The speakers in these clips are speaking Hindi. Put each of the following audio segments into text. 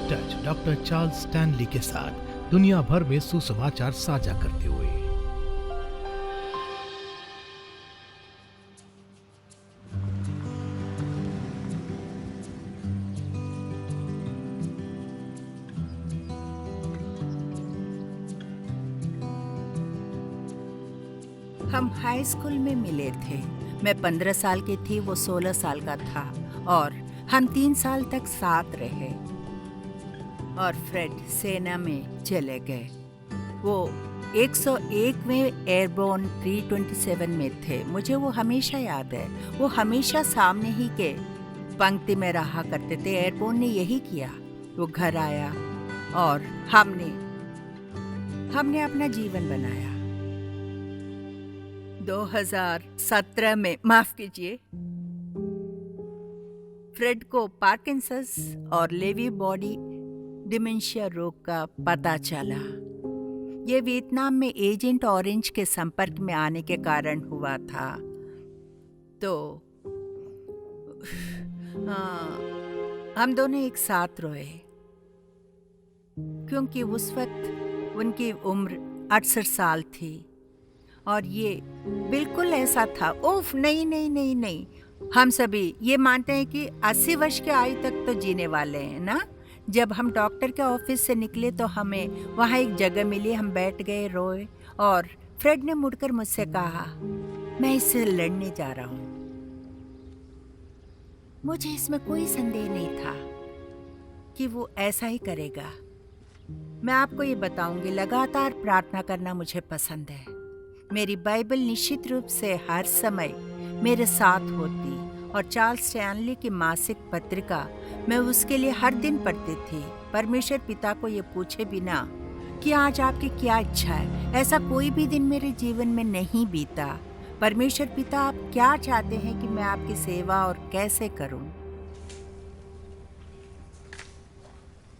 टच डॉक्टर चार्ल्स स्टैनली के साथ दुनिया भर में सुसमाचार साझा करते हुए। हम हाई स्कूल में मिले थे। मैं 15 साल की थी, वो 16 साल का था और हम 3 साल तक साथ रहे। और फ्रेड सेना में चले गए। वो 101वें एयरबोर्न 327 में थे। मुझे वो हमेशा याद है। वो हमेशा सामने ही के पंक्ति में रहा करते थे। एयरबोर्न ने यही किया। वो घर आया और हमने अपना जीवन बनाया। 2017 में, माफ कीजिए, फ्रेड को पार्किंसंस और लेवी बॉडी डिमेंशिया रोग का पता चला। ये वियतनाम में एजेंट ऑरेंज के संपर्क में आने के कारण हुआ था। तो हम दोनों एक साथ रोए, क्योंकि उस वक्त उनकी उम्र 68 साल थी और ये बिल्कुल ऐसा था। उफ, नहीं नहीं नहीं नहीं, हम सभी ये मानते हैं कि 80 वर्ष की आयु तक तो जीने वाले हैं ना। जब हम डॉक्टर के ऑफिस से निकले तो हमें वहाँ एक जगह मिली। हम बैठ गए, रोए और फ्रेड ने मुड़कर मुझसे कहा, मैं इससे लड़ने जा रहा हूँ। मुझे इसमें कोई संदेह नहीं था कि वो ऐसा ही करेगा। मैं आपको ये बताऊंगी, लगातार प्रार्थना करना मुझे पसंद है। मेरी बाइबल निश्चित रूप से हर समय मेरे साथ होती और चार्ल्स स्टैनली की मासिक पत्रिका मैं उसके लिए हर दिन पढ़ती थी। परमेश्वर पिता को ये पूछे बिना कि आज आपकी क्या इच्छा है, ऐसा कोई भी दिन मेरे जीवन में नहीं बीता। परमेश्वर पिता, आप क्या चाहते हैं कि मैं आपकी सेवा और कैसे करूं?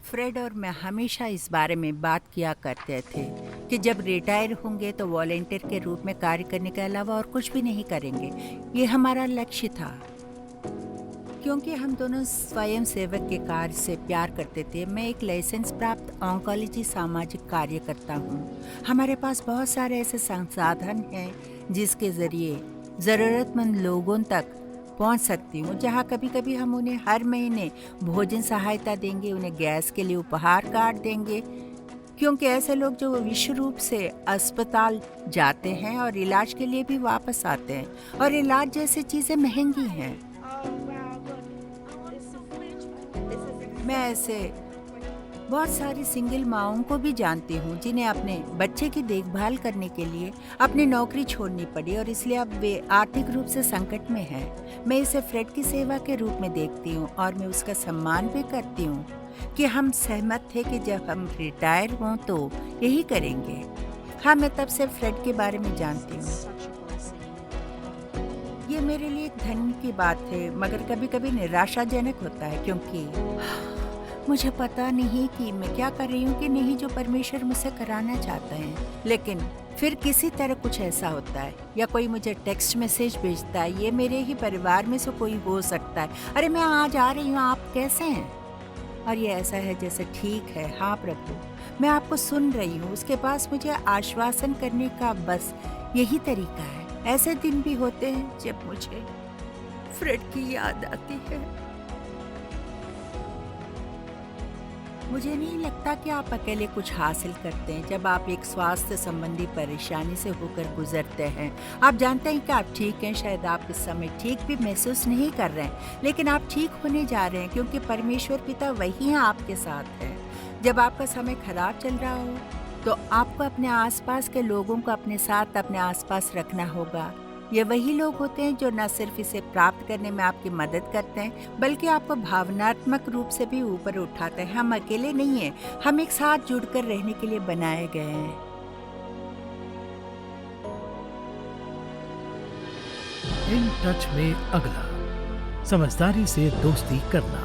फ्रेड और मैं हमेशा इस बारे में बात किया करते थे कि जब रिटायर होंगे तो वॉलंटियर के रूप में कार्य करने के अलावा और कुछ भी नहीं करेंगे। ये हमारा लक्ष्य था, क्योंकि हम दोनों स्वयं सेवक के कार्य से प्यार करते थे। मैं एक लाइसेंस प्राप्त ऑन्कोलॉजी सामाजिक कार्यकर्ता हूँ। हमारे पास बहुत सारे ऐसे संसाधन हैं जिसके जरिए ज़रूरतमंद लोगों तक पहुंच सकती हूँ, जहाँ कभी कभी हम उन्हें हर महीने भोजन सहायता देंगे, उन्हें गैस के लिए उपहार कार्ड देंगे, क्योंकि ऐसे लोग जो विशेष रूप से अस्पताल जाते हैं और इलाज के लिए भी वापस आते हैं, और इलाज जैसी चीज़ें महंगी हैं। मैं ऐसे बहुत सारी सिंगल माँओं को भी जानती हूँ जिन्हें अपने बच्चे की देखभाल करने के लिए अपनी नौकरी छोड़नी पड़ी और इसलिए अब वे आर्थिक रूप से संकट में हैं। मैं इसे फ्रेड की सेवा के रूप में देखती हूँ और मैं उसका सम्मान भी करती हूँ कि हम सहमत थे कि जब हम रिटायर हों तो यही करेंगे। हाँ, मैं तब से फ्रेड के बारे में जानती हूँ। ये मेरे लिए एक धन की बात है, मगर कभी कभी निराशाजनक होता है, क्योंकि मुझे पता नहीं कि मैं क्या कर रही हूँ कि नहीं जो परमेश्वर मुझसे कराना चाहता है। लेकिन फिर किसी तरह कुछ ऐसा होता है, या कोई मुझे टेक्स्ट मैसेज भेजता है, ये मेरे ही परिवार में से कोई हो सकता है, अरे मैं आज आ रही हूँ, आप कैसे हैं? और ये ऐसा है जैसे, ठीक है, हाँ प्रभु, मैं आपको सुन रही हूँ। उसके पास मुझे आश्वासन करने का बस यही तरीका है। ऐसे दिन भी होते हैं जब मुझे फ्रेड की याद आती है। मुझे नहीं लगता कि आप अकेले कुछ हासिल करते हैं जब आप एक स्वास्थ्य संबंधी परेशानी से होकर गुजरते हैं। आप जानते हैं कि आप ठीक हैं, शायद आप इस समय ठीक भी महसूस नहीं कर रहे हैं, लेकिन आप ठीक होने जा रहे हैं, क्योंकि परमेश्वर पिता वही है, आपके साथ है। जब आपका समय खराब चल रहा हो तो आपको अपने आसपास के लोगों को अपने साथ, अपने आसपास रखना होगा। ये वही लोग होते हैं जो न सिर्फ इसे प्राप्त करने में आपकी मदद करते हैं, बल्कि आपको भावनात्मक रूप से भी ऊपर उठाते हैं। हम अकेले नहीं हैं, हम एक साथ जुड़कर रहने के लिए बनाए गए हैं। इन टच में अगला, समझदारी से दोस्ती करना।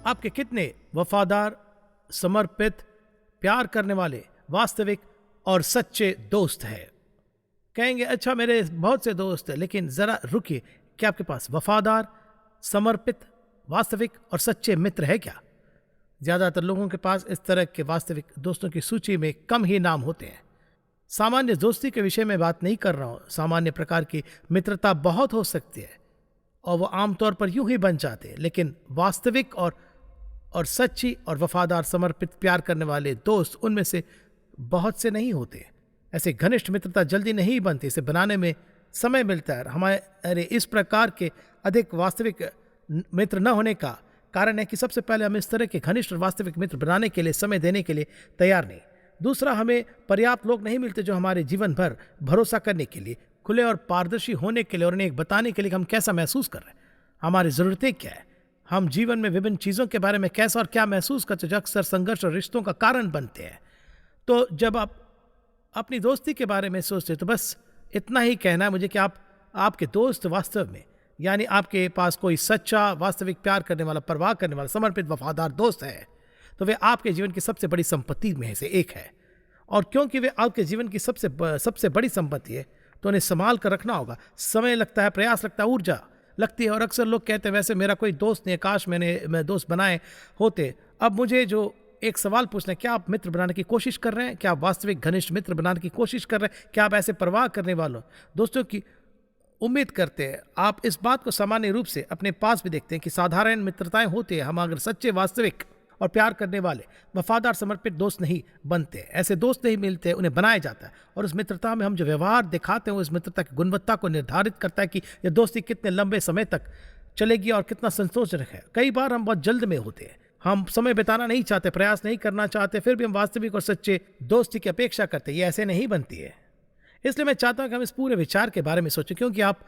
आपके कितने वफादार, समर्पित, प्यार करने वाले, वास्तविक और सच्चे दोस्त हैं? कहेंगे, अच्छा मेरे बहुत से दोस्त हैं, लेकिन जरा रुकिए, क्या आपके पास वफादार, समर्पित, वास्तविक और सच्चे मित्र है क्या? ज़्यादातर लोगों के पास इस तरह के वास्तविक दोस्तों की सूची में कम ही नाम होते हैं। सामान्य दोस्ती के विषय में बात नहीं कर रहा हूँ। सामान्य प्रकार की मित्रता बहुत हो सकती है और वो आमतौर पर यूं ही बन जाते हैं, लेकिन वास्तविक और सच्ची और वफादार समर्पित प्यार करने वाले दोस्त उनमें से बहुत से नहीं होते। ऐसे घनिष्ठ मित्रता जल्दी नहीं बनती, इसे बनाने में समय मिलता है। हमारे इस प्रकार के अधिक वास्तविक मित्र न होने का कारण है कि सबसे पहले हम इस तरह के घनिष्ठ और वास्तविक मित्र बनाने के लिए समय देने के लिए तैयार नहीं। दूसरा, हमें पर्याप्त लोग नहीं मिलते जो हमारे जीवन भर भरोसा करने के लिए, खुले और पारदर्शी होने के लिए और उन्हें बताने के लिए कि हम कैसा महसूस कर रहे हैं, हमारी ज़रूरतें क्या है, हम जीवन में विभिन्न चीज़ों के बारे में कैसा और क्या महसूस करते, जो अक्सर संघर्ष और रिश्तों का कारण बनते हैं। तो जब आप अपनी दोस्ती के बारे में सोचते तो बस इतना ही कहना है मुझे कि आपके दोस्त वास्तव में, यानी आपके पास कोई सच्चा वास्तविक प्यार करने वाला, परवाह करने वाला, समर्पित वफादार दोस्त है, तो वे आपके जीवन की सबसे बड़ी संपत्ति में से एक है। और क्योंकि वे आपके जीवन की सबसे बड़ी संपत्ति है, तो उन्हें संभाल कर रखना होगा। समय लगता है, प्रयास लगता है, ऊर्जा लगती है। और अक्सर लोग कहते हैं वैसे मेरा कोई दोस्त नहीं, काश मैं दोस्त बनाए होते। अब मुझे जो एक सवाल पूछना है, क्या आप मित्र बनाने की कोशिश कर रहे हैं? क्या आप वास्तविक घनिष्ठ मित्र बनाने की कोशिश कर रहे हैं? क्या आप ऐसे परवाह करने वालों दोस्तों की उम्मीद करते हैं? आप इस बात को सामान्य रूप से अपने पास भी देखते हैं कि साधारण मित्रताएं होती है। हम अगर सच्चे, वास्तविक और प्यार करने वाले, वफादार, समर्पित दोस्त नहीं बनते, ऐसे दोस्त नहीं मिलते, उन्हें बनाया जाता है। और उस मित्रता में हम जो व्यवहार दिखाते हैं, उस मित्रता की गुणवत्ता को निर्धारित करता है कि यह दोस्ती कितने लंबे समय तक चलेगी और कितना संतोषजनक है। कई बार हम बहुत जल्द में होते हैं, हम समय बिताना नहीं चाहते, प्रयास नहीं करना चाहते, फिर भी हम वास्तविक और सच्चे दोस्ती की अपेक्षा करते हैं। ये ऐसे नहीं बनती है। इसलिए मैं चाहता हूं कि हम इस पूरे विचार के बारे में सोचें, क्योंकि आप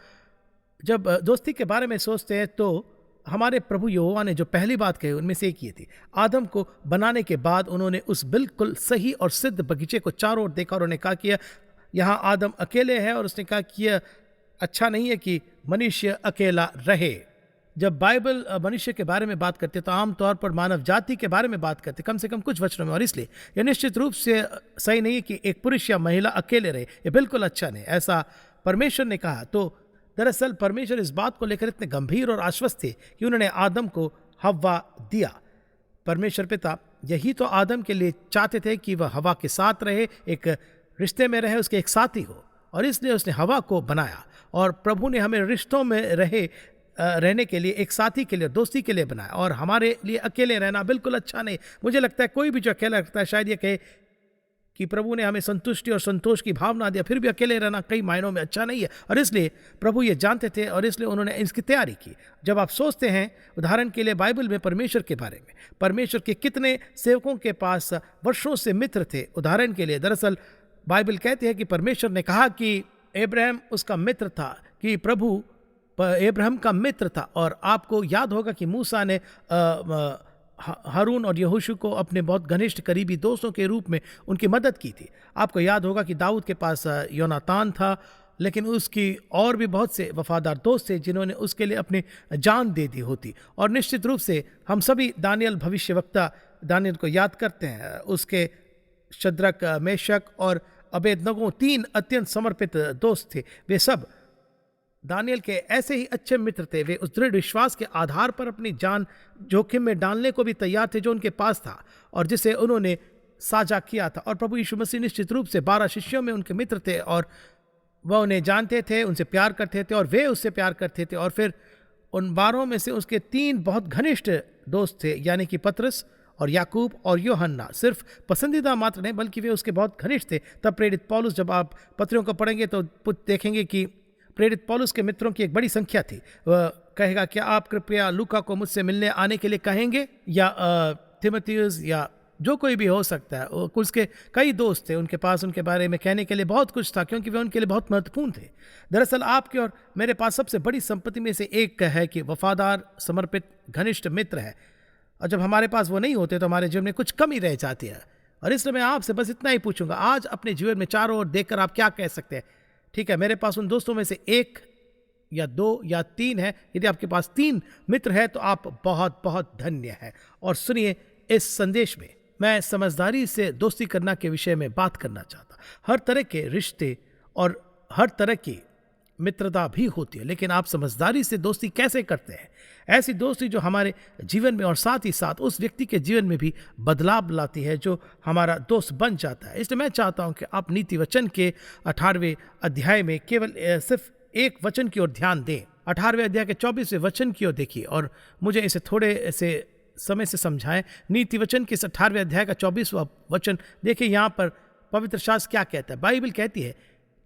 जब दोस्ती के बारे में सोचते हैं तो हमारे प्रभु यहोवा ने जो पहली बात कही उनमें से एक ये थी। आदम को बनाने के बाद उन्होंने उस बिल्कुल सही और सिद्ध बगीचे को चारों ओर देखा और उन्होंने कहा कि यहाँ आदम अकेले है, और उसने कहा कि यह अच्छा नहीं है कि मनुष्य अकेला रहे। जब बाइबल मनुष्य के बारे में बात करते तो आमतौर पर मानव जाति के बारे में बात करते, कम से कम कुछ वचनों में। और इसलिए यह निश्चित रूप से सही नहीं है कि एक पुरुष या महिला अकेले रहे, यह बिल्कुल अच्छा नहीं, ऐसा परमेश्वर ने कहा। तो दरअसल परमेश्वर इस बात को लेकर इतने गंभीर और आश्वस्त थे कि उन्होंने आदम को हव्वा दिया। परमेश्वर पिता यही तो आदम के लिए चाहते थे कि वह हवा के साथ रहे, एक रिश्ते में रहे, उसके एक साथी हो, और इसलिए उसने हवा को बनाया। और प्रभु ने हमें रिश्तों में रहने के लिए, एक साथी के लिए, दोस्ती के लिए बनाया। और हमारे लिए अकेले रहना बिल्कुल अच्छा नहीं। मुझे लगता है कोई भी जो अकेला रखता है शायद ये कहे कि प्रभु ने हमें संतुष्टि और संतोष की भावना दिया, फिर भी अकेले रहना कई मायनों में अच्छा नहीं है। और इसलिए प्रभु ये जानते थे और इसलिए उन्होंने इसकी तैयारी की। जब आप सोचते हैं उदाहरण के लिए बाइबल में परमेश्वर के बारे में, परमेश्वर के कितने सेवकों के पास वर्षों से मित्र थे। उदाहरण के लिए दरअसल बाइबल कहती है कि परमेश्वर ने कहा कि अब्राहम उसका मित्र था, कि प्रभु अब्राहम का मित्र था। और आपको याद होगा कि मूसा ने हारून और यहोशू को अपने बहुत घनिष्ठ करीबी दोस्तों के रूप में उनकी मदद की थी। आपको याद होगा कि दाऊद के पास योनातान था, लेकिन उसकी और भी बहुत से वफादार दोस्त थे जिन्होंने उसके लिए अपनी जान दे दी होती। और निश्चित रूप से हम सभी दानियल भविष्यवक्ता दानियल को याद करते हैं। उसके शद्रक, मेशक और अबेदनगो 3 अत्यंत समर्पित दोस्त थे। वे सब दानियल के ऐसे ही अच्छे मित्र थे। वे उस दृढ़ विश्वास के आधार पर अपनी जान जोखिम में डालने को भी तैयार थे जो उनके पास था और जिसे उन्होंने साझा किया था। और प्रभु यीशु मसीह निश्चित रूप से 12 शिष्यों में उनके मित्र थे और वह उन्हें जानते थे, उनसे प्यार करते थे और वे उससे प्यार करते थे। और फिर उन 12 में से उसके 3 बहुत घनिष्ठ दोस्त थे, यानी कि पतरस और याकूब और यूहन्ना। सिर्फ पसंदीदा मात्र नहीं बल्कि वे उसके बहुत घनिष्ठ थे। तब प्रेरित पौलुस, जब आप पत्रियों को पढ़ेंगे तो देखेंगे कि प्रेरित पौलुस के मित्रों की एक बड़ी संख्या थी। वह कहेगा, क्या आप कृपया लूका को मुझसे मिलने आने के लिए कहेंगे, या थिमोथियस या जो कोई भी हो सकता है। उसके कई दोस्त थे, उनके पास उनके बारे में कहने के लिए बहुत कुछ था क्योंकि वे उनके लिए बहुत महत्वपूर्ण थे। दरअसल आपके और मेरे पास सबसे बड़ी संपत्ति में से एक है कि वफादार, समर्पित, घनिष्ठ मित्र है। और जब हमारे पास वो नहीं होते तो हमारे जीवन में कुछ कमी रह जाती है। और इसलिए मैं आपसे बस इतना ही पूछूंगा, आज अपने जीवन में चारों ओर देखकर आप क्या कह सकते हैं? ठीक है, मेरे पास उन दोस्तों में से 1 या 2 या 3 है। यदि आपके पास 3 मित्र है तो आप बहुत बहुत धन्य है। और सुनिए, इस संदेश में मैं समझदारी से दोस्ती करना के विषय में बात करना चाहता। हर तरह के रिश्ते और हर तरह की मित्रता भी होती है, लेकिन आप समझदारी से दोस्ती कैसे करते हैं? ऐसी दोस्ती जो हमारे जीवन में और साथ ही साथ उस व्यक्ति के जीवन में भी बदलाव लाती है, जो हमारा दोस्त बन जाता है। इसलिए मैं चाहता हूं कि आप नीति वचन के 18वें अध्याय में केवल सिर्फ एक वचन की ओर ध्यान दें। 18वें अध्याय के 24वें वचन की ओर देखिए और मुझे इसे थोड़े से समय से समझाएं। नीति वचन के इस 18वें अध्याय का 24वां वचन देखिए। यहाँ पर पवित्र शास्त्र क्या कहता है? बाइबल कहती है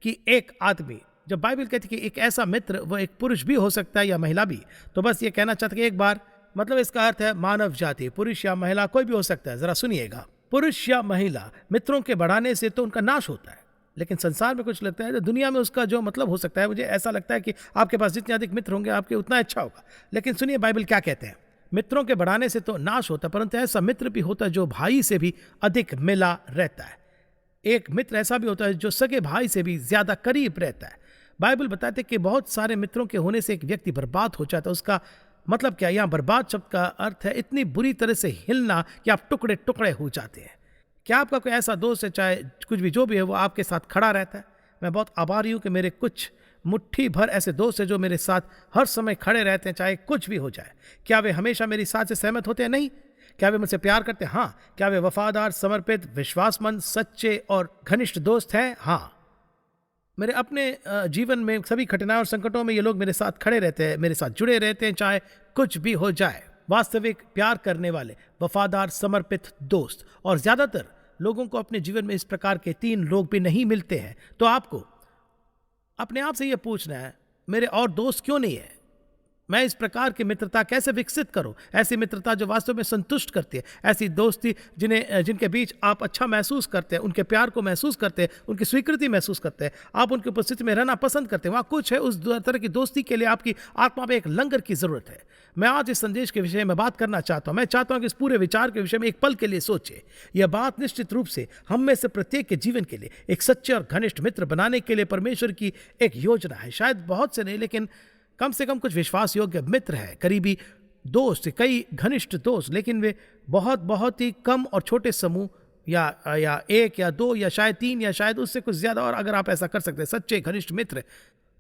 कि एक आदमी, जब बाइबल कहती है कि एक ऐसा मित्र, वो एक पुरुष भी हो सकता है या महिला भी, तो बस ये कहना चाहता है कि एक बार, मतलब इसका अर्थ है मानव जाति, पुरुष या महिला कोई भी हो सकता है। जरा सुनिएगा, पुरुष या महिला मित्रों के बढ़ाने से तो उनका नाश होता है, लेकिन संसार में कुछ लगता है तो दुनिया में उसका जो मतलब हो सकता है, मुझे ऐसा लगता है कि आपके पास जितने अधिक मित्र होंगे आपके उतना अच्छा होगा। लेकिन सुनिए बाइबल क्या कहते हैं। मित्रों के बढ़ाने से तो नाश होता है, परंतु ऐसा मित्र भी होता है जो भाई से भी अधिक मिला रहता है। एक मित्र ऐसा भी होता है जो सगे भाई से भी ज्यादा करीब रहता है। बाइबल बताते हैं कि बहुत सारे मित्रों के होने से एक व्यक्ति बर्बाद हो जाता है। उसका मतलब क्या? यहाँ बर्बाद शब्द का अर्थ है इतनी बुरी तरह से हिलना कि आप टुकड़े टुकड़े हो जाते हैं। क्या आपका कोई ऐसा दोस्त है, चाहे कुछ भी जो भी है, वो आपके साथ खड़ा रहता है? मैं बहुत आभारी हूँ कि मेरे कुछ मुट्ठी भर ऐसे दोस्त हैं जो मेरे साथ हर समय खड़े रहते हैं, चाहे कुछ भी हो जाए। क्या वे हमेशा मेरी साथ से सहमत होते हैं? नहीं। क्या वे मुझसे प्यार करते हैं? हाँ। क्या वे वफादार, समर्पित, विश्वासमंद, सच्चे और घनिष्ठ दोस्त हैं? हाँ। मेरे अपने जीवन में सभी कठिनाई और संकटों में ये लोग मेरे साथ खड़े रहते हैं, मेरे साथ जुड़े रहते हैं, चाहे कुछ भी हो जाए। वास्तविक प्यार करने वाले, वफादार, समर्पित दोस्त। और ज्यादातर लोगों को अपने जीवन में इस प्रकार के 3 लोग भी नहीं मिलते हैं। तो आपको अपने आप से यह पूछना है, मेरे और दोस्त क्यों नहीं है? मैं इस प्रकार की मित्रता कैसे विकसित करूं? ऐसी मित्रता जो वास्तव में संतुष्ट करती है, ऐसी दोस्ती जिनके बीच आप अच्छा महसूस करते हैं, उनके प्यार को महसूस करते हैं, उनकी स्वीकृति महसूस करते हैं, आप उनकी उपस्थिति में रहना पसंद करते हैं। वहाँ कुछ है। उस तरह की दोस्ती के लिए आपकी आत्मा में एक लंगर की जरूरत है। मैं आज इस संदेश के विषय में बात करना चाहता हूँ। मैं चाहता हूँ कि इस पूरे विचार के विषय में एक पल के लिए सोचे। यह बात निश्चित रूप से हम में से प्रत्येक के जीवन के लिए एक सच्चे और घनिष्ठ मित्र बनाने के लिए परमेश्वर की एक योजना है। शायद बहुत से नहीं, लेकिन कम से कम कुछ विश्वास योग्य मित्र है, करीबी दोस्त, कई घनिष्ठ दोस्त, लेकिन वे बहुत ही कम और छोटे समूह या 1 या 2 या शायद 3 या शायद उससे कुछ ज्यादा। और अगर आप ऐसा कर सकते हैं, सच्चे घनिष्ठ मित्र,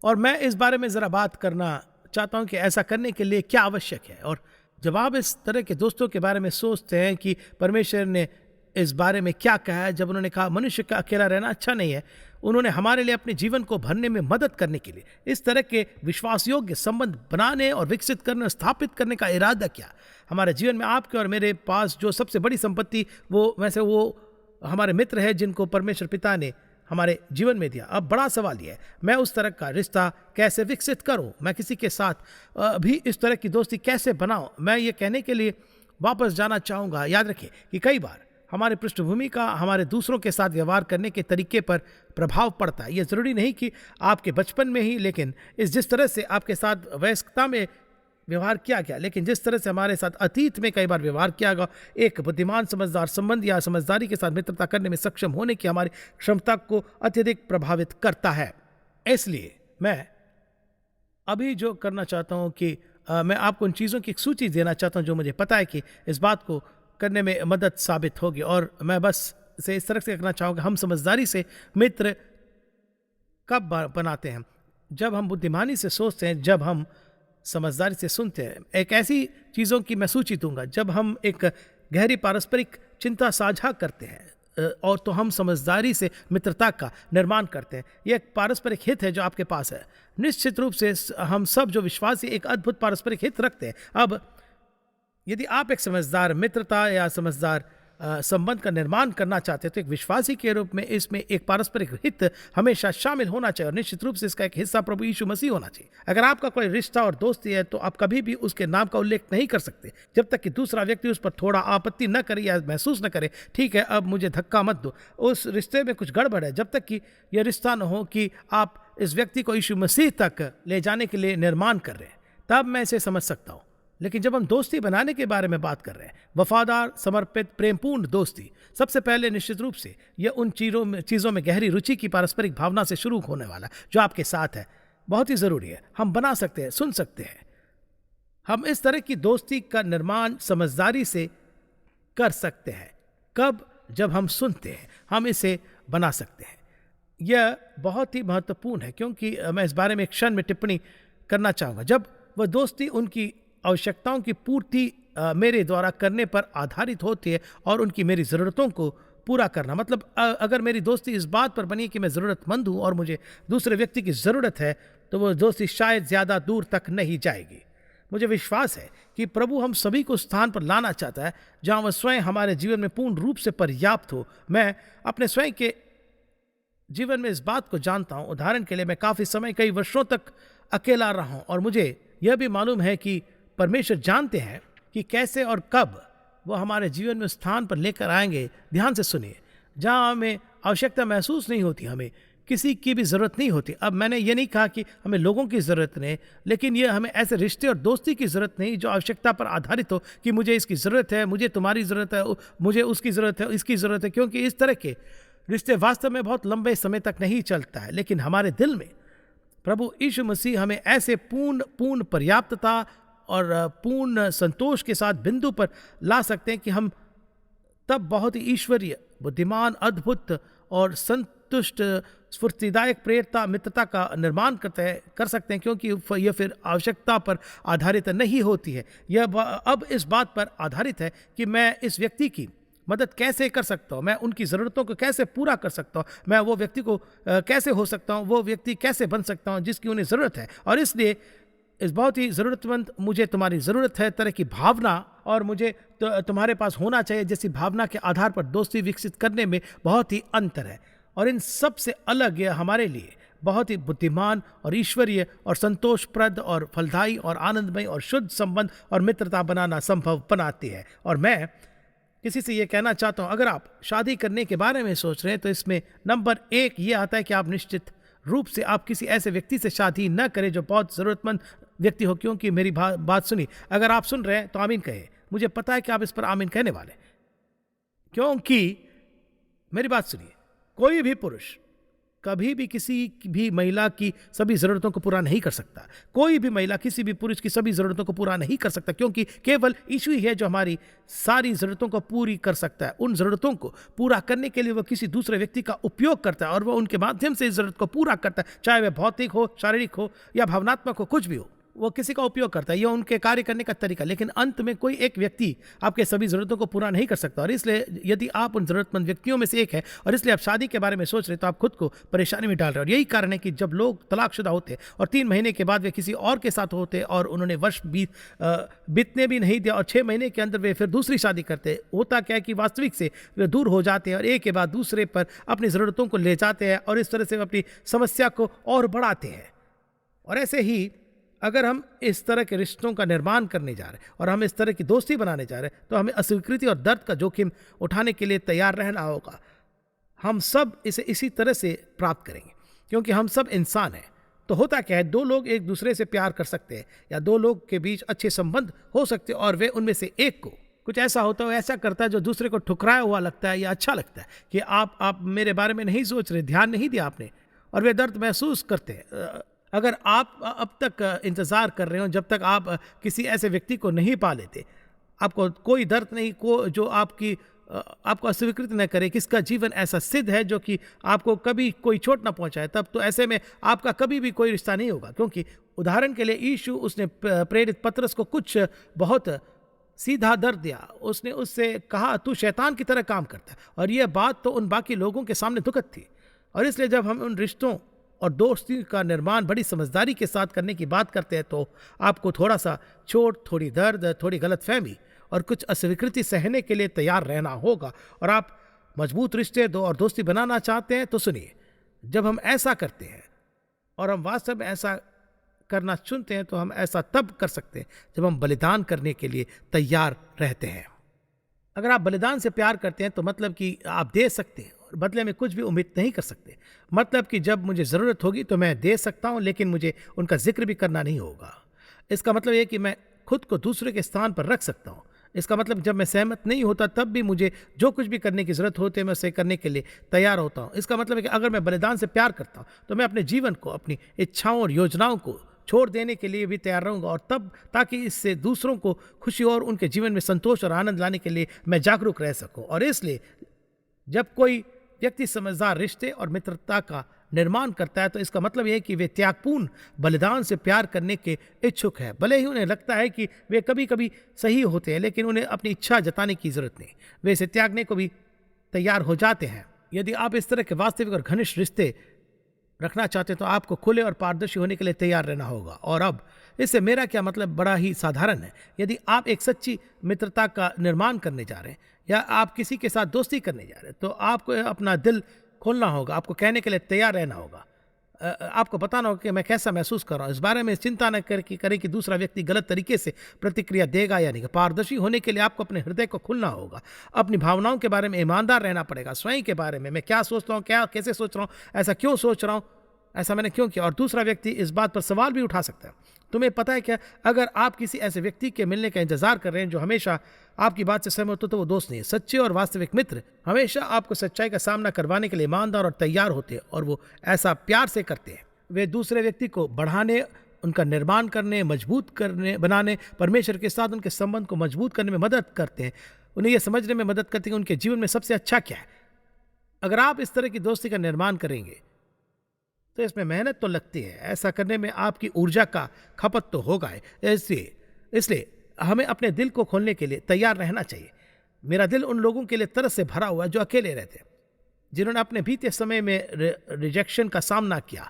और मैं इस बारे में जरा बात करना चाहता हूं कि ऐसा करने के लिए क्या आवश्यक है। और जब आप इस तरह के दोस्तों के बारे में सोचते हैं कि परमेश्वर ने इस बारे में क्या कहा है, जब उन्होंने कहा मनुष्य का अकेला रहना अच्छा नहीं है, उन्होंने हमारे लिए अपने जीवन को भरने में मदद करने के लिए इस तरह के विश्वास योग्य संबंध बनाने और विकसित करने और स्थापित करने का इरादा किया। हमारे जीवन में आपके और मेरे पास जो सबसे बड़ी संपत्ति वो हमारे मित्र है, जिनको परमेश्वर पिता ने हमारे जीवन में दिया। अब बड़ा सवाल यह है, मैं उस तरह का रिश्ता कैसे विकसित करूं? मैं किसी के साथ भी इस तरह की दोस्ती कैसे बनाऊं? मैं ये कहने के लिए वापस जाना चाहूँगा। याद रखिए कि कई बार हमारे पृष्ठभूमि का हमारे दूसरों के साथ व्यवहार करने के तरीके पर प्रभाव पड़ता है। यह ज़रूरी नहीं कि आपके बचपन में ही, लेकिन जिस तरह से आपके साथ वयस्कता में व्यवहार किया गया, लेकिन जिस तरह से हमारे साथ अतीत में कई बार व्यवहार किया गया, एक बुद्धिमान समझदार संबंध या समझदारी के साथ मित्रता करने में सक्षम होने की हमारी क्षमता को अत्यधिक प्रभावित करता है। इसलिए मैं अभी जो करना चाहता हूँ कि मैं आपको उन चीज़ों की एक सूची देना चाहता हूँ जो मुझे पता है कि इस बात को करने में मदद साबित होगी। और मैं बस से इस तरह से कहना चाहूँगा, हम समझदारी से मित्र कब बनाते हैं? जब हम बुद्धिमानी से सोचते हैं, जब हम समझदारी से सुनते हैं। एक ऐसी चीज़ों की मैं सूची दूंगा जब हम एक गहरी पारस्परिक चिंता साझा करते हैं, और तो हम समझदारी से मित्रता का निर्माण करते हैं। यह एक पारस्परिक हित है जो आपके पास है। निश्चित रूप से हम सब जो विश्वासी एक अद्भुत पारस्परिक हित रखते हैं। अब यदि आप एक समझदार मित्रता या समझदार संबंध का निर्माण करना चाहते हैं, तो एक विश्वासी के रूप में इसमें एक पारस्परिक हित हमेशा शामिल होना चाहिए, और निश्चित रूप से इसका एक हिस्सा प्रभु यीशु मसीह होना चाहिए। अगर आपका कोई रिश्ता और दोस्ती है, तो आप कभी भी उसके नाम का उल्लेख नहीं कर सकते जब तक कि दूसरा व्यक्ति उस पर थोड़ा आपत्ति न करे या महसूस न करे, ठीक है अब मुझे धक्का मत दो, उस रिश्ते में कुछ गड़बड़ है। जब तक कि यह रिश्ता न हो कि आप इस व्यक्ति को यीशु मसीह तक ले जाने के लिए निर्माण कर रहे हैं, तब मैं इसे समझ सकता हूँ। लेकिन जब हम दोस्ती बनाने के बारे में बात कर रहे हैं, वफादार, समर्पित, प्रेमपूर्ण दोस्ती, सबसे पहले निश्चित रूप से यह उन चीज़ों में गहरी रुचि की पारस्परिक भावना से शुरू होने वाला जो आपके साथ है। बहुत ही ज़रूरी है। हम बना सकते हैं, सुन सकते हैं। हम इस तरह की दोस्ती का निर्माण समझदारी से कर सकते हैं। कब? जब हम सुनते हैं, हम इसे बना सकते हैं। यह बहुत ही महत्वपूर्ण है, क्योंकि मैं इस बारे में एक क्षण में टिप्पणी करना चाहूँगा। जब वह दोस्ती उनकी आवश्यकताओं की पूर्ति मेरे द्वारा करने पर आधारित होती है और उनकी मेरी ज़रूरतों को पूरा करना, मतलब अगर मेरी दोस्ती इस बात पर बनी कि मैं ज़रूरतमंद हूँ और मुझे दूसरे व्यक्ति की ज़रूरत है, तो वह दोस्ती शायद ज़्यादा दूर तक नहीं जाएगी। मुझे विश्वास है कि प्रभु हम सभी को स्थान पर लाना चाहता है जहाँ वह स्वयं हमारे जीवन में पूर्ण रूप से पर्याप्त हो। मैं अपने स्वयं के जीवन में इस बात को जानता हूँ। उदाहरण के लिए, मैं काफ़ी समय, कई वर्षों तक अकेला रहा हूँ और मुझे यह भी मालूम है कि परमेश्वर जानते हैं कि कैसे और कब वो हमारे जीवन में स्थान पर लेकर आएंगे। ध्यान से सुनिए, जहाँ हमें आवश्यकता महसूस नहीं होती, हमें किसी की भी ज़रूरत नहीं होती। अब मैंने ये नहीं कहा कि हमें लोगों की ज़रूरत नहीं, लेकिन ये हमें ऐसे रिश्ते और दोस्ती की ज़रूरत नहीं जो आवश्यकता पर आधारित हो कि मुझे इसकी ज़रूरत है, मुझे तुम्हारी ज़रूरत है, मुझे उसकी ज़रूरत है, इसकी ज़रूरत है, क्योंकि इस तरह के रिश्ते वास्तव में बहुत लंबे समय तक नहीं चलता है। लेकिन हमारे दिल में प्रभु यीशु मसीह हमें ऐसे पूर्ण पर्याप्तता और पूर्ण संतोष के साथ बिंदु पर ला सकते हैं कि हम तब बहुत ही ईश्वरीय, बुद्धिमान, अद्भुत और संतुष्ट, स्फूर्तिदायक प्रेरता, मित्रता का निर्माण कर सकते हैं, क्योंकि यह फिर आवश्यकता पर आधारित नहीं होती है। यह अब इस बात पर आधारित है कि मैं इस व्यक्ति की मदद कैसे कर सकता हूँ, मैं उनकी ज़रूरतों को कैसे पूरा कर सकता हूँ, मैं वो व्यक्ति को कैसे हो सकता हूँ, वो व्यक्ति कैसे बन सकता हूँ जिसकी उन्हें ज़रूरत है। और इसलिए इस बहुत ही ज़रूरतमंद, मुझे तुम्हारी ज़रूरत है तरह की भावना और मुझे तुम्हारे पास होना चाहिए जैसी भावना के आधार पर दोस्ती विकसित करने में बहुत ही अंतर है। और इन सब से अलग यह हमारे लिए बहुत ही बुद्धिमान और ईश्वरीय और संतोषप्रद और फलदायी और आनंदमय और शुद्ध संबंध और मित्रता बनाना संभव बनाती है। और मैं किसी से ये कहना चाहता हूँ, अगर आप शादी करने के बारे में सोच रहे हैं तो इसमें नंबर 1 ये आता है कि आप निश्चित रूप से आप किसी ऐसे व्यक्ति से शादी न करें जो बहुत ज़रूरतमंद व्यक्ति हो। क्योंकि मेरी बात सुनी, अगर आप सुन रहे हैं तो आमीन कहें। मुझे पता है कि आप इस पर आमीन कहने वाले, क्योंकि मेरी बात सुनिए, कोई भी पुरुष कभी भी किसी भी महिला की सभी ज़रूरतों को पूरा नहीं कर सकता। कोई भी महिला किसी भी पुरुष की सभी ज़रूरतों को पूरा नहीं कर सकता, क्योंकि केवल यीशु ही है जो हमारी सारी ज़रूरतों को पूरी कर सकता है। उन ज़रूरतों को पूरा करने के लिए वह किसी दूसरे व्यक्ति का उपयोग करता है और वह उनके माध्यम से इस ज़रूरत को पूरा करता है, चाहे वह भौतिक हो, शारीरिक हो या भावनात्मक हो, कुछ भी हो, वो किसी का उपयोग करता है। यह उनके कार्य करने का तरीका। लेकिन अंत में कोई एक व्यक्ति आपके सभी ज़रूरतों को पूरा नहीं कर सकता। और इसलिए यदि आप उन ज़रूरतमंद व्यक्तियों में से एक है और इसलिए आप शादी के बारे में सोच रहे, तो आप खुद को परेशानी में डाल रहे हैं। और यही कारण है कि जब लोग तलाकशुदा होते और 3 महीने के बाद वे किसी और के साथ होते और उन्होंने वर्ष बीतने भी नहीं दिया और 6 महीने के अंदर वे फिर दूसरी शादी करते, होता क्या है कि वास्तविक से वे दूर हो जाते हैं और एक के बाद दूसरे पर अपनी ज़रूरतों को ले जाते हैं और इस तरह से वे अपनी समस्या को और बढ़ाते हैं। और ऐसे ही अगर हम इस तरह के रिश्तों का निर्माण करने जा रहे हैं और हम इस तरह की दोस्ती बनाने जा रहे हैं, तो हमें अस्वीकृति और दर्द का जोखिम उठाने के लिए तैयार रहना होगा। हम सब इसे इसी तरह से प्राप्त करेंगे, क्योंकि हम सब इंसान हैं। तो होता क्या है, 2 लोग एक दूसरे से प्यार कर सकते हैं या 2 लोग के बीच अच्छे संबंध हो सकते हैं और वे उनमें से एक को कुछ ऐसा होता है, ऐसा करता है जो दूसरे को ठुकराया हुआ लगता है या अच्छा लगता है कि आप मेरे बारे में नहीं सोच रहे, ध्यान नहीं दिया आपने, और वे दर्द महसूस करते हैं। अगर आप अब तक इंतज़ार कर रहे हो जब तक आप किसी ऐसे व्यक्ति को नहीं पा लेते, आपको कोई दर्द नहीं जो आपको अस्वीकृत न करे, किसका जीवन ऐसा सिद्ध है जो कि आपको कभी कोई चोट न पहुंचाए, तब तो ऐसे में आपका कभी भी कोई रिश्ता नहीं होगा। क्योंकि उदाहरण के लिए यीशु, उसने प्रेरित पतरस को कुछ बहुत सीधा दर्द दिया। उसने उससे कहा, तू शैतान की तरह काम करता है। और यह बात तो उन बाकी लोगों के सामने दुखद थी। और इसलिए जब हम उन रिश्तों और दोस्ती का निर्माण बड़ी समझदारी के साथ करने की बात करते हैं, तो आपको थोड़ा सा चोट, थोड़ी दर्द, थोड़ी गलतफहमी और कुछ अस्वीकृति सहने के लिए तैयार रहना होगा। और आप मजबूत रिश्ते और दोस्ती बनाना चाहते हैं, तो सुनिए, जब हम ऐसा करते हैं और हम वास्तव में ऐसा करना चुनते हैं, तो हम ऐसा तब कर सकते हैं जब हम बलिदान करने के लिए तैयार रहते हैं। अगर आप बलिदान से प्यार करते हैं तो मतलब कि आप दे सकते हैं और बदले में कुछ भी उम्मीद नहीं कर सकते। मतलब कि जब मुझे ज़रूरत होगी तो मैं दे सकता हूं, लेकिन मुझे उनका जिक्र भी करना नहीं होगा। इसका मतलब यह कि मैं खुद को दूसरे के स्थान पर रख सकता हूं। इसका मतलब जब मैं सहमत नहीं होता तब भी मुझे जो कुछ भी करने की ज़रूरत होती है मैं उसे करने के लिए तैयार होता हूँ। इसका मतलब है कि अगर मैं बलिदान से प्यार करता हूँ तो मैं अपने जीवन को, अपनी इच्छाओं और योजनाओं को छोड़ देने के लिए भी तैयार रहूँगा, और तब ताकि इससे दूसरों को खुशी और उनके जीवन में संतोष और आनंद लाने के लिए मैं जागरूक रह सकूँ। और इसलिए जब कोई व्यक्ति समझदार रिश्ते और मित्रता का निर्माण करता है तो इसका मतलब यह है कि वे त्यागपूर्ण बलिदान से प्यार करने के इच्छुक है। भले ही उन्हें लगता है कि वे कभी कभी सही होते हैं, लेकिन उन्हें अपनी इच्छा जताने की जरूरत नहीं, वे इसे त्यागने को भी तैयार हो जाते हैं। यदि आप इस तरह के वास्तविक और घनिष्ठ रिश्ते रखना चाहते हैं तो आपको खुले और पारदर्शी होने के लिए तैयार रहना होगा। और अब इससे मेरा क्या मतलब बड़ा ही साधारण है। यदि आप एक सच्ची मित्रता का निर्माण करने जा रहे हैं या आप किसी के साथ दोस्ती करने जा रहे हैं तो आपको अपना दिल खोलना होगा, आपको कहने के लिए तैयार रहना होगा, आपको बताना होगा कि मैं कैसा महसूस कर रहा हूँ। इस बारे में चिंता न करें कि दूसरा व्यक्ति गलत तरीके से प्रतिक्रिया देगा या नहीं। पारदर्शी होने के लिए आपको अपने हृदय को खुलना होगा, अपनी भावनाओं के बारे में ईमानदार रहना पड़ेगा, स्वयं के बारे में मैं क्या सोचता हूँ, क्या कैसे सोच रहा हूँ, ऐसा क्यों सोच रहा हूँ, ऐसा मैंने क्यों किया। और दूसरा व्यक्ति इस बात पर सवाल भी उठा सकता है। तुम्हें पता है क्या, अगर आप किसी ऐसे व्यक्ति के मिलने का इंतजार कर रहे हैं जो हमेशा आपकी बात से सहमत हो तो वो दोस्त नहीं है। सच्चे और वास्तविक मित्र हमेशा आपको सच्चाई का सामना करवाने के लिए ईमानदार और तैयार होते हैं, और वो ऐसा प्यार से करते हैं। वे दूसरे व्यक्ति को बढ़ाने, उनका निर्माण करने, मजबूत करने, बनाने, परमेश्वर के साथ उनके संबंध को मजबूत करने में मदद करते हैं। उन्हें यह समझने में मदद करते हैं कि उनके जीवन में सबसे अच्छा क्या है। अगर आप इस तरह की दोस्ती का निर्माण करेंगे तो इसमें मेहनत तो लगती है, ऐसा करने में आपकी ऊर्जा का खपत तो होगा। इसलिए हमें अपने दिल को खोलने के लिए तैयार रहना चाहिए। मेरा दिल उन लोगों के लिए तरस से भरा हुआ है जो अकेले रहते हैं, जिन्होंने अपने बीते समय में रिजेक्शन का सामना किया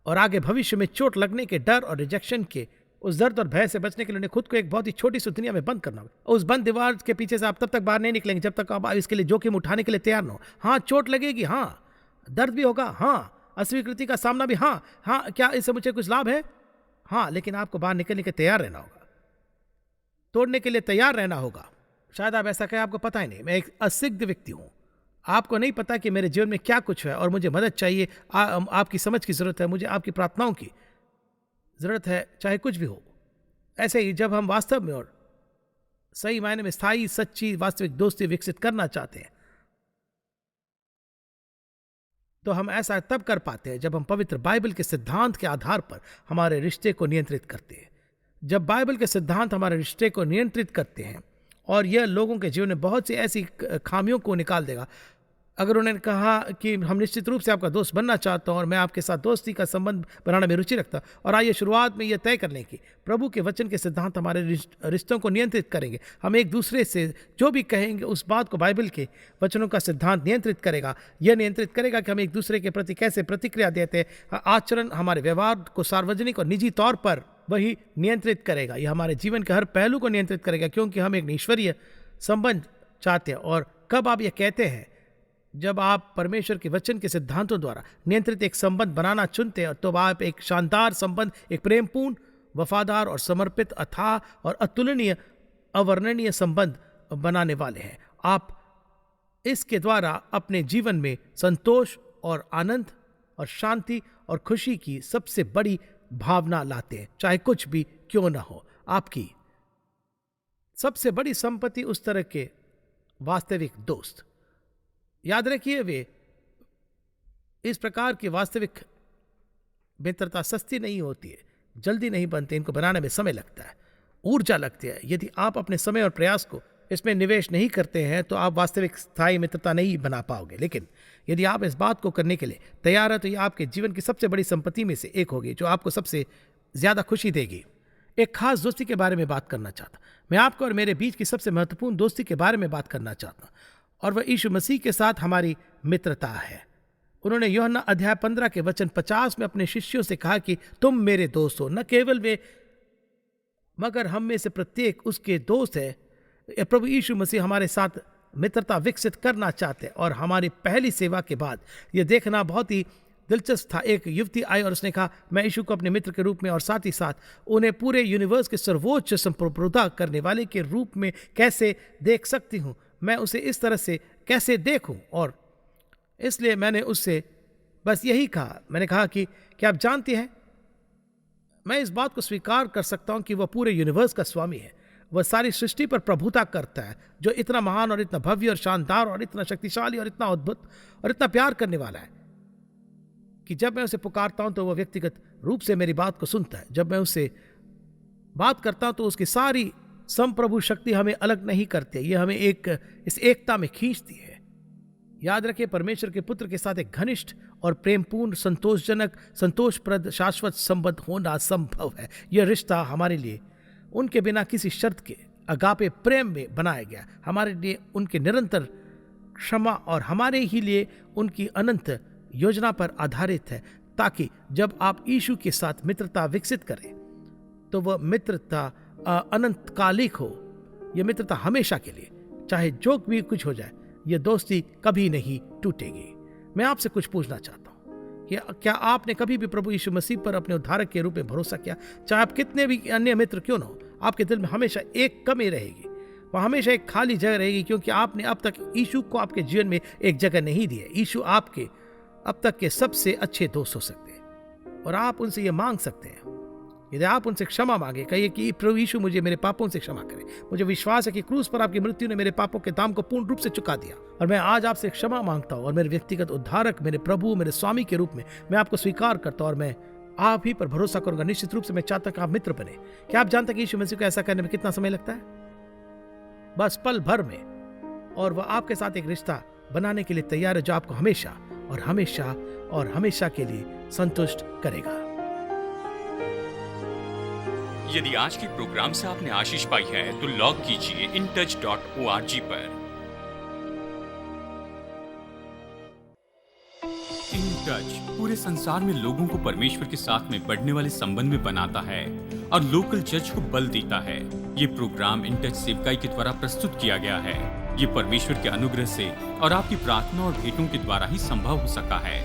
और आगे भविष्य में चोट लगने के डर और रिजेक्शन के उस दर्द और भय से बचने के लिए उन्हें खुद को एक बहुत ही छोटी सी दुनिया में बंद करना होगा। उस बंद दीवार के पीछे से आप तब तक बाहर नहीं निकलेंगे जब तक आप इसके लिए जोखिम उठाने के लिए तैयार न हो। हाँ, चोट लगेगी, हाँ, दर्द भी होगा, हाँ, अस्वीकृति का सामना भी, हाँ, क्या इससे मुझे कुछ लाभ है, हाँ, लेकिन आपको बाहर निकलने के तैयार रहना होगा, तोड़ने के लिए तैयार रहना होगा। शायद आप ऐसा कहें, आपको पता ही नहीं, मैं एक असिद्ध व्यक्ति हूं, आपको नहीं पता कि मेरे जीवन में क्या कुछ है और मुझे मदद चाहिए, आपकी समझ की जरूरत है, मुझे आपकी प्रार्थनाओं की जरूरत है, चाहे कुछ भी हो। ऐसे ही जब हम वास्तव में और सही मायने में स्थायी, सच्ची, वास्तविक दोस्ती विकसित करना चाहते हैं तो हम ऐसा तब कर पाते हैं जब हम पवित्र बाइबल के सिद्धांत के आधार पर हमारे रिश्ते को नियंत्रित करते हैं। जब बाइबल के सिद्धांत हमारे रिश्ते को नियंत्रित करते हैं, और यह लोगों के जीवन में बहुत सी ऐसी खामियों को निकाल देगा। अगर उन्होंने कहा कि हम निश्चित रूप से आपका दोस्त बनना चाहता हूं और मैं आपके साथ दोस्ती का संबंध बनाने में रुचि रखता हूं, और आइए शुरुआत में यह तय कर लें कि प्रभु के वचन के सिद्धांत हमारे रिश्तों को नियंत्रित करेंगे। हम एक दूसरे से जो भी कहेंगे उस बात को बाइबल के वचनों का सिद्धांत नियंत्रित करेगा। यह नियंत्रित करेगा कि हम एक दूसरे के प्रति कैसे प्रतिक्रिया देते हैं। आचरण, हमारे व्यवहार को सार्वजनिक और निजी तौर पर वही नियंत्रित करेगा। यह हमारे जीवन के हर पहलू को नियंत्रित करेगा, क्योंकि हम एक ईश्वरीय संबंध चाहते हैं। और कब आप यह कहते हैं, जब आप परमेश्वर के वचन के सिद्धांतों द्वारा नियंत्रित एक संबंध बनाना चुनते हैं, तो आप एक शानदार संबंध, एक प्रेमपूर्ण, वफादार और समर्पित, अथाह और अतुलनीय, अवर्णनीय संबंध बनाने वाले हैं। आप इसके द्वारा अपने जीवन में संतोष और आनंद और शांति और खुशी की सबसे बड़ी भावना लाते हैं, चाहे कुछ भी क्यों ना हो। आपकी सबसे बड़ी संपत्ति उस तरह के वास्तविक दोस्त। याद रखिए, वे इस प्रकार की वास्तविक मित्रता सस्ती नहीं होती है, जल्दी नहीं बनते, इनको बनाने में समय लगता है, ऊर्जा लगती है। यदि आप अपने समय और प्रयास को इसमें निवेश नहीं करते हैं तो आप वास्तविक स्थायी मित्रता नहीं बना पाओगे। लेकिन यदि आप इस बात को करने के लिए तैयार है तो यह आपके जीवन की सबसे बड़ी संपत्ति में से एक होगी, जो आपको सबसे ज्यादा खुशी देगी। एक खास दोस्ती के बारे में बात करना चाहता, मैं आपको और मेरे बीच की सबसे महत्वपूर्ण दोस्ती के बारे में बात करना चाहता, और वह यीशु मसीह के साथ हमारी मित्रता है। उन्होंने यूहन्ना अध्याय 15 के वचन 50 में अपने शिष्यों से कहा कि तुम मेरे दोस्त हो। न केवल वे, मगर हम में से प्रत्येक उसके दोस्त है। प्रभु यीशु मसीह हमारे साथ मित्रता विकसित करना चाहते हैं। और हमारी पहली सेवा के बाद यह देखना बहुत ही दिलचस्प था। एक युवती आई और उसने कहा, मैं यीशु को अपने मित्र के रूप में और साथ ही साथ उन्हें पूरे यूनिवर्स के सर्वोच्च संप्रभुता करने वाले के रूप में कैसे देख सकती हूँ, मैं उसे इस तरह से कैसे देखूं। और इसलिए मैंने उससे बस यही कहा, मैंने कहा कि क्या आप जानते हैं, मैं इस बात को स्वीकार कर सकता हूं कि वह पूरे यूनिवर्स का स्वामी है। वह सारी सृष्टि पर प्रभुता करता है, जो इतना महान और इतना भव्य और शानदार और इतना शक्तिशाली और इतना अद्भुत और इतना प्यार करने वाला है कि जब मैं उसे पुकारता हूं तो वह व्यक्तिगत रूप से मेरी बात को सुनता है। जब मैं उससे बात करता हूं तो उसकी सारी संप्रभु शक्ति हमें अलग नहीं करती, यह हमें इस एकता में खींचती है। याद रखें, परमेश्वर के पुत्र के साथ एक घनिष्ठ और प्रेमपूर्ण, संतोषजनक, संतोषप्रद, शाश्वत संबंध होना संभव है। यह रिश्ता हमारे लिए उनके बिना किसी शर्त के अगापे प्रेम में बनाया गया, हमारे लिए उनके निरंतर क्षमा और हमारे ही लिए उनकी अनंत योजना पर आधारित है, ताकि जब आप यीशु के साथ मित्रता विकसित करें तो वह मित्रता अनंतकालिक हो। यह मित्रता हमेशा के लिए, चाहे जो भी कुछ हो जाए, यह दोस्ती कभी नहीं टूटेगी। मैं आपसे कुछ पूछना चाहता हूँ कि क्या आपने कभी भी प्रभु यीशु मसीह पर अपने उद्धारक के रूप में भरोसा किया? चाहे आप कितने भी अन्य मित्र क्यों ना हो, आपके दिल में हमेशा एक कमी रहेगी, वह हमेशा एक खाली जगह रहेगी, क्योंकि आपने अब तक यीशु को आपके जीवन में एक जगह नहीं दी है। यीशु आपके अब तक के सबसे अच्छे दोस्त हो सकते हैं और आप उनसे ये मांग सकते हैं। यदि आप उनसे क्षमा मांगे, कहिए कि प्रभु यीशु मुझे मेरे पापों से क्षमा करें। मुझे विश्वास है कि क्रूस पर आपकी मृत्यु ने मेरे पापों के दाम को पूर्ण रूप से चुका दिया और मैं आज आपसे क्षमा मांगता हूँ और मेरे व्यक्तिगत उद्धारक, मेरे प्रभु, मेरे स्वामी के रूप में मैं आपको स्वीकार करता हूँ और मैं आप ही पर भरोसा करूंगा। निश्चित रूप से मैं चाहता हूं कि आप मित्र बने। क्या आप जानते हैं कि यीशु मसीह को ऐसा करने में कितना समय लगता है? बस पल भर में, और वह आपके साथ एक रिश्ता बनाने के लिए तैयार है जो आपको हमेशा और हमेशा और हमेशा के लिए संतुष्ट करेगा। यदि आज के प्रोग्राम से आपने आशीष पाई है तो लॉग कीजिए intouch.org पर। इन टच पूरे संसार में लोगों को परमेश्वर के साथ में बढ़ने वाले संबंध में बनाता है और लोकल चर्च को बल देता है। ये प्रोग्राम इन टच सेवकाई के द्वारा प्रस्तुत किया गया है। ये परमेश्वर के अनुग्रह से और आपकी प्रार्थना और भेंटों के द्वारा ही संभव हो सका है।